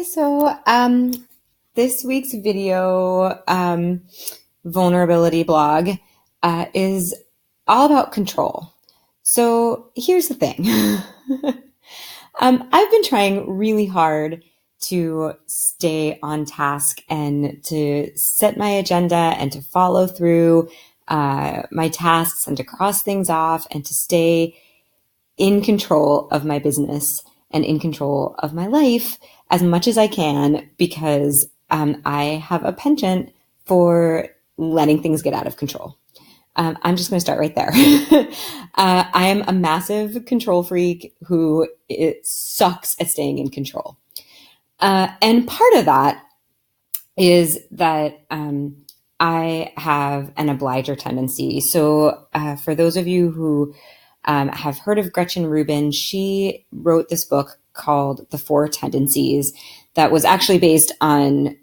So this week's video vulnerability blog is all about control. So here's the thing. I've been trying really hard to stay on task and to set my agenda and to follow through my tasks and to cross things off and to stay in control of my business and in control of my life as much as I can because I have a penchant for letting things get out of control. I'm just going to start right there. I am a massive control freak who it sucks at staying in control. And part of that is that I have an obliger tendency. So for those of you who have heard of Gretchen Rubin, she wrote this book called The Four Tendencies that was actually based on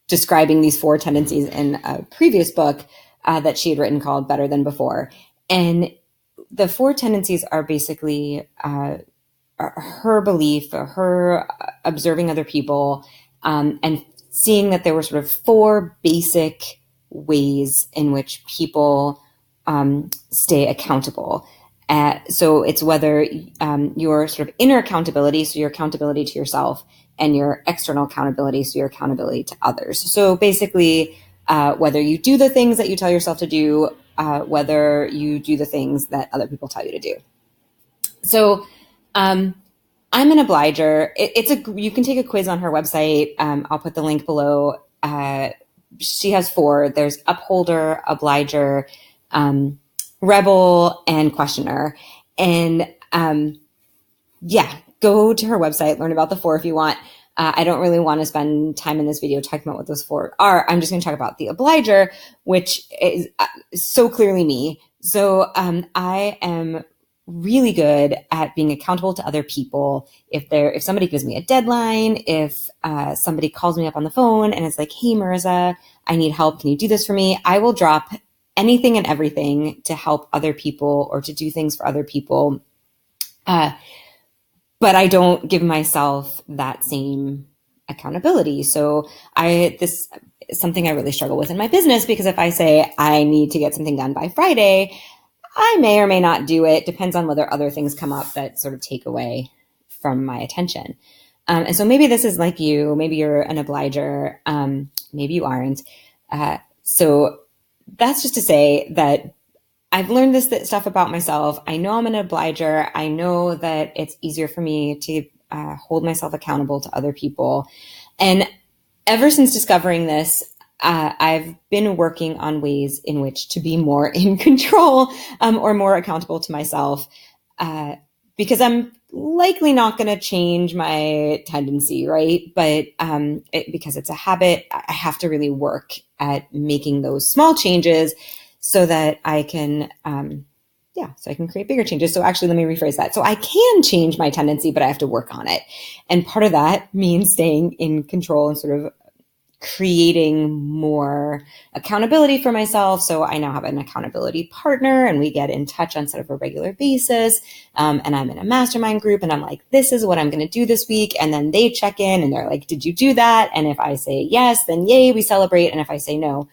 describing these four tendencies in a previous book that she had written called Better Than Before. And the four tendencies are basically her belief, her observing other people, and seeing that there were sort of four basic ways in which people stay accountable. So it's whether your sort of inner accountability, so your accountability to yourself, and your external accountability, so your accountability to others. So basically, whether you do the things that you tell yourself to do, whether you do the things that other people tell you to do. So I'm an obliger. You can take a quiz on her website. I'll put the link below. She has four. There's upholder, obliger, rebel, and questioner. And go to her website, learn about the four if you want. I don't really want to spend time in this video talking about what those four are. I'm just going to talk about the obliger, which is so clearly me. So I am really good at being accountable to other people. If somebody gives me a deadline, if somebody calls me up on the phone and it's like, hey, Marissa, I need help. Can you do this for me? I will drop anything and everything to help other people or to do things for other people. But I don't give myself that same accountability. So this is something I really struggle with in my business, because if I say I need to get something done by Friday, I may or may not do it. Depends on whether other things come up that sort of take away from my attention. And so maybe this is like you, maybe you're an obliger, maybe you aren't. So that's just to say that I've learned this stuff about myself. I know I'm an obliger. I know that it's easier for me to hold myself accountable to other people. And ever since discovering this, I've been working on ways in which to be more in control or more accountable to myself, because I'm likely not going to change my tendency, right? But because it's a habit, I have to really work at making those small changes so that I can, so I can create bigger changes. So actually, let me rephrase that. So I can change my tendency, but I have to work on it. And part of that means staying in control and sort of creating more accountability for myself. So I now have an accountability partner and we get in touch on sort of a regular basis. And I'm in a mastermind group and I'm like, this is what I'm going to do this week. And then they check in and they're like, did you do that? And if I say yes, then yay, we celebrate. And if I say no,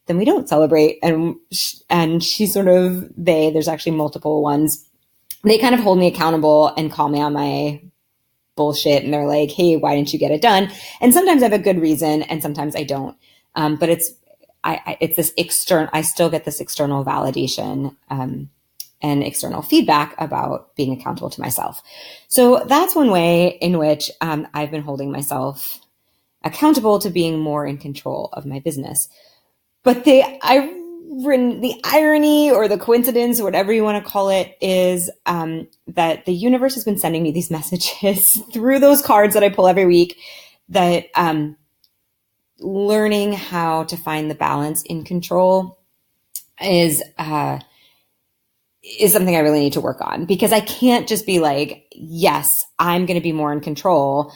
then we don't celebrate. And she's sort of, there's actually multiple ones. They kind of hold me accountable and call me on my bullshit. And they're like, hey, why didn't you get it done? And sometimes I have a good reason and sometimes I don't. But it's this external, I still get this external validation, and external feedback about being accountable to myself. So that's one way in which, I've been holding myself accountable to being more in control of my business. But the irony or the coincidence, or whatever you want to call it, is that the universe has been sending me these messages through those cards that I pull every week, that learning how to find the balance in control is something I really need to work on, because I can't just be like, yes, I'm going to be more in control,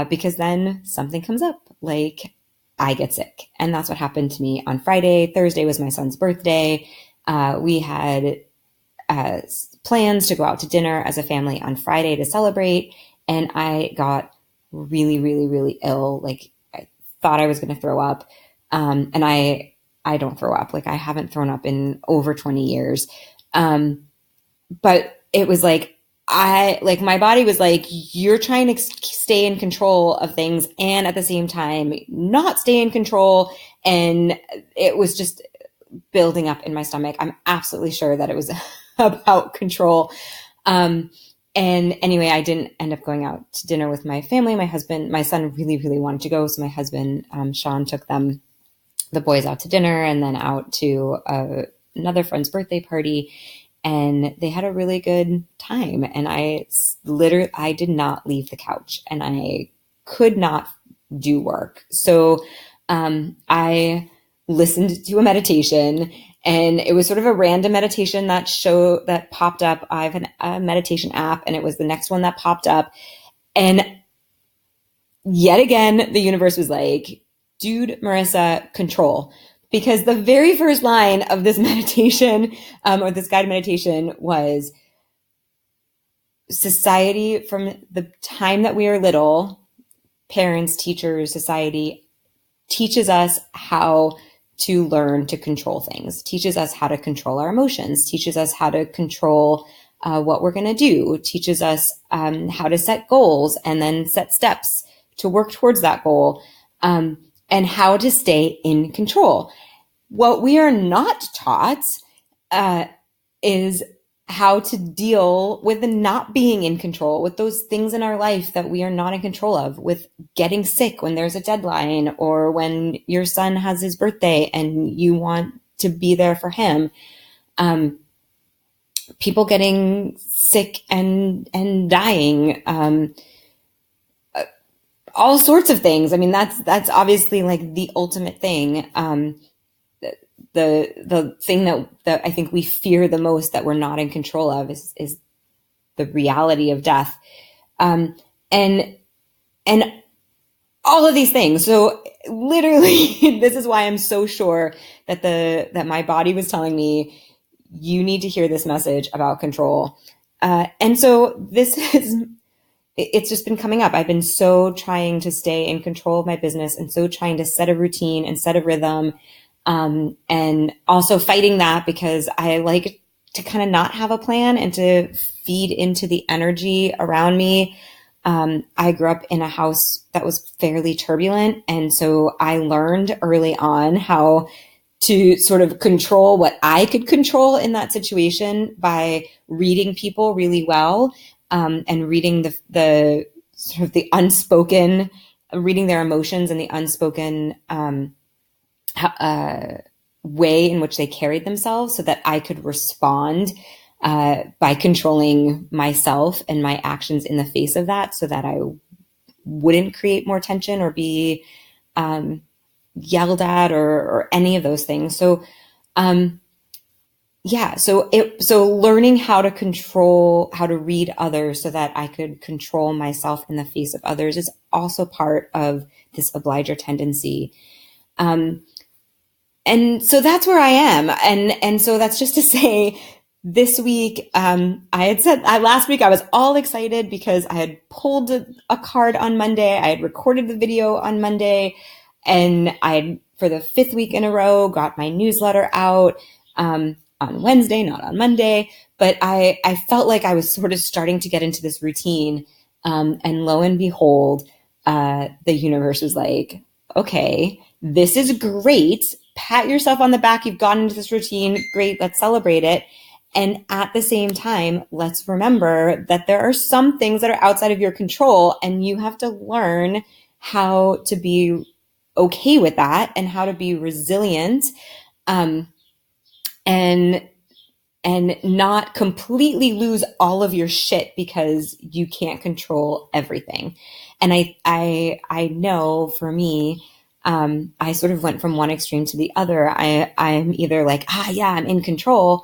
because then something comes up, like I get sick. And that's what happened to me on Friday. Thursday was my son's birthday. We had plans to go out to dinner as a family on Friday to celebrate. And I got really, really, really ill. Like I thought I was going to throw up. And I don't throw up. Like I haven't thrown up in over 20 years. But it was like, my body was like, you're trying to stay in control of things and at the same time not stay in control. And it was just building up in my stomach. I'm absolutely sure that it was about control. And anyway, I didn't end up going out to dinner with my family. My son really, really wanted to go. So my husband, Sean, took the boys out to dinner and then out to another friend's birthday party. And they had a really good time. And I did not leave the couch and I could not do work. So I listened to a meditation, and it was sort of a random meditation that popped up. I have a meditation app, and it was the next one that popped up. And yet again, the universe was like, dude, Marissa, control. Because the very first line of this meditation, or this guided meditation, was society from the time that we are little, parents, teachers, society teaches us how to learn to control things, teaches us how to control our emotions, teaches us how to control what we're going to do, teaches us how to set goals and then set steps to work towards that goal, and how to stay in control. What we are not taught is how to deal with the not being in control, with those things in our life that we are not in control of, with getting sick when there's a deadline, or when your son has his birthday and you want to be there for him. People getting sick and dying, all sorts of things. I mean, that's obviously like the ultimate thing. The thing that I think we fear the most, that we're not in control of, is the reality of death. And all of these things. So literally, this is why I'm so sure that my body was telling me, you need to hear this message about control. And so it's just been coming up. I've been so trying to stay in control of my business, and so trying to set a routine and set a rhythm. And also fighting that, because I like to kind of not have a plan and to feed into the energy around me. I grew up in a house that was fairly turbulent. And so I learned early on how to sort of control what I could control in that situation by reading people really well, and reading the sort of the unspoken, reading their emotions and the unspoken, way in which they carried themselves, so that I could respond by controlling myself and my actions in the face of that, so that I wouldn't create more tension or be yelled at or any of those things. So so learning how to read others so that I could control myself in the face of others is also part of this obliger tendency. And so that's where I am. And so that's just to say, this week, I had said last week I was all excited because I had pulled a card on Monday. I had recorded the video on Monday, and I had, for the 5th week in a row, got my newsletter out, on Wednesday, not on Monday. But I felt like I was sort of starting to get into this routine. And lo and behold, the universe was like, okay, this is great. Pat yourself on the back. You've gotten into this routine. Great. Let's celebrate it. And at the same time, let's remember that there are some things that are outside of your control, and you have to learn how to be okay with that and how to be resilient, and not completely lose all of your shit because you can't control everything. And I know for me, I sort of went from one extreme to the other. I'm either like, I'm in control,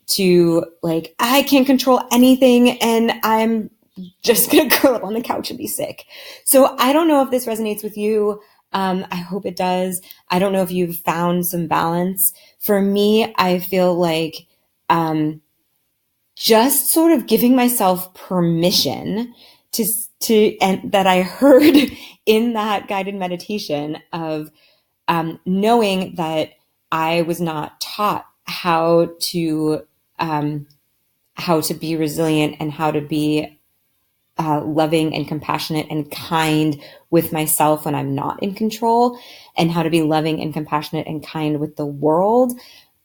to like, I can't control anything and I'm just going to curl up on the couch and be sick. So I don't know if this resonates with you. I hope it does. I don't know if you've found some balance. For me, I feel like just sort of giving myself permission and that I heard in that guided meditation of knowing that I was not taught how to be resilient and how to be loving and compassionate and kind with myself when I'm not in control, and how to be loving and compassionate and kind with the world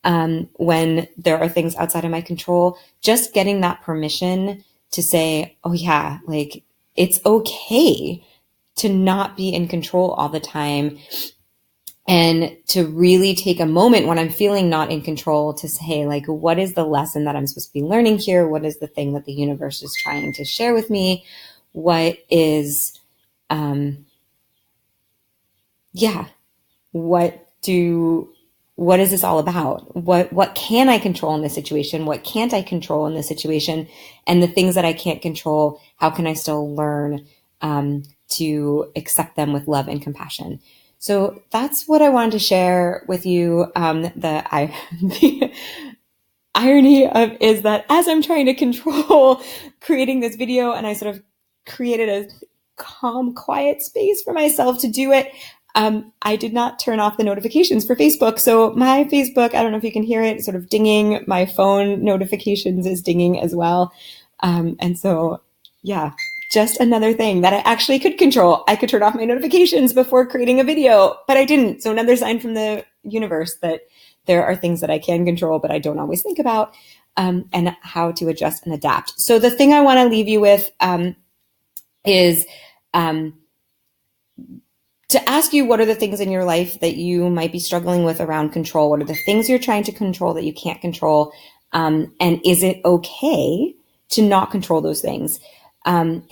when there are things outside of my control. Just getting that permission to say, oh yeah, like it's okay to not be in control all the time, and to really take a moment when I'm feeling not in control to say, like, what is the lesson that I'm supposed to be learning here? What is the thing that the universe is trying to share with me? What is, what is this all about? What can I control in this situation? What can't I control in this situation? And the things that I can't control, how can I still learn to accept them with love and compassion? So that's what I wanted to share with you. The irony of is that as I'm trying to control creating this video, and I sort of created a calm, quiet space for myself to do it, I did not turn off the notifications for Facebook. So my Facebook, I don't know if you can hear it, sort of dinging. My phone notifications is dinging as well. And so, yeah, just another thing that I actually could control. I could turn off my notifications before creating a video, but I didn't. So another sign from the universe that there are things that I can control, but I don't always think about, and how to adjust and adapt. So the thing I want to leave you with is to ask you, what are the things in your life that you might be struggling with around control? What are the things you're trying to control that you can't control? And is it okay to not control those things?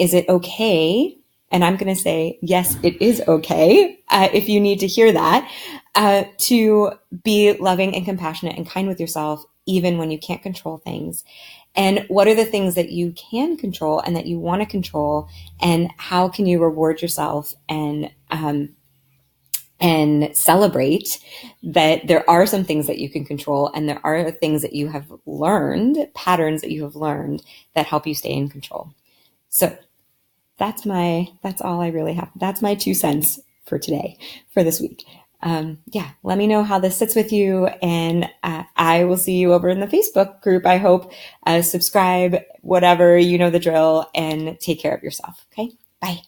Is it okay? And I'm going to say, yes, it is okay, if you need to hear that, to be loving and compassionate and kind with yourself, even when you can't control things. And what are the things that you can control and that you want to control? And how can you reward yourself and celebrate that there are some things that you can control, and there are things that you have learned, patterns that you have learned that help you stay in control. So that's all I really have. That's my 2 cents for today, for this week. Let me know how this sits with you, and I will see you over in the Facebook group. I hope. Subscribe, whatever, you know the drill, and take care of yourself. Okay, bye.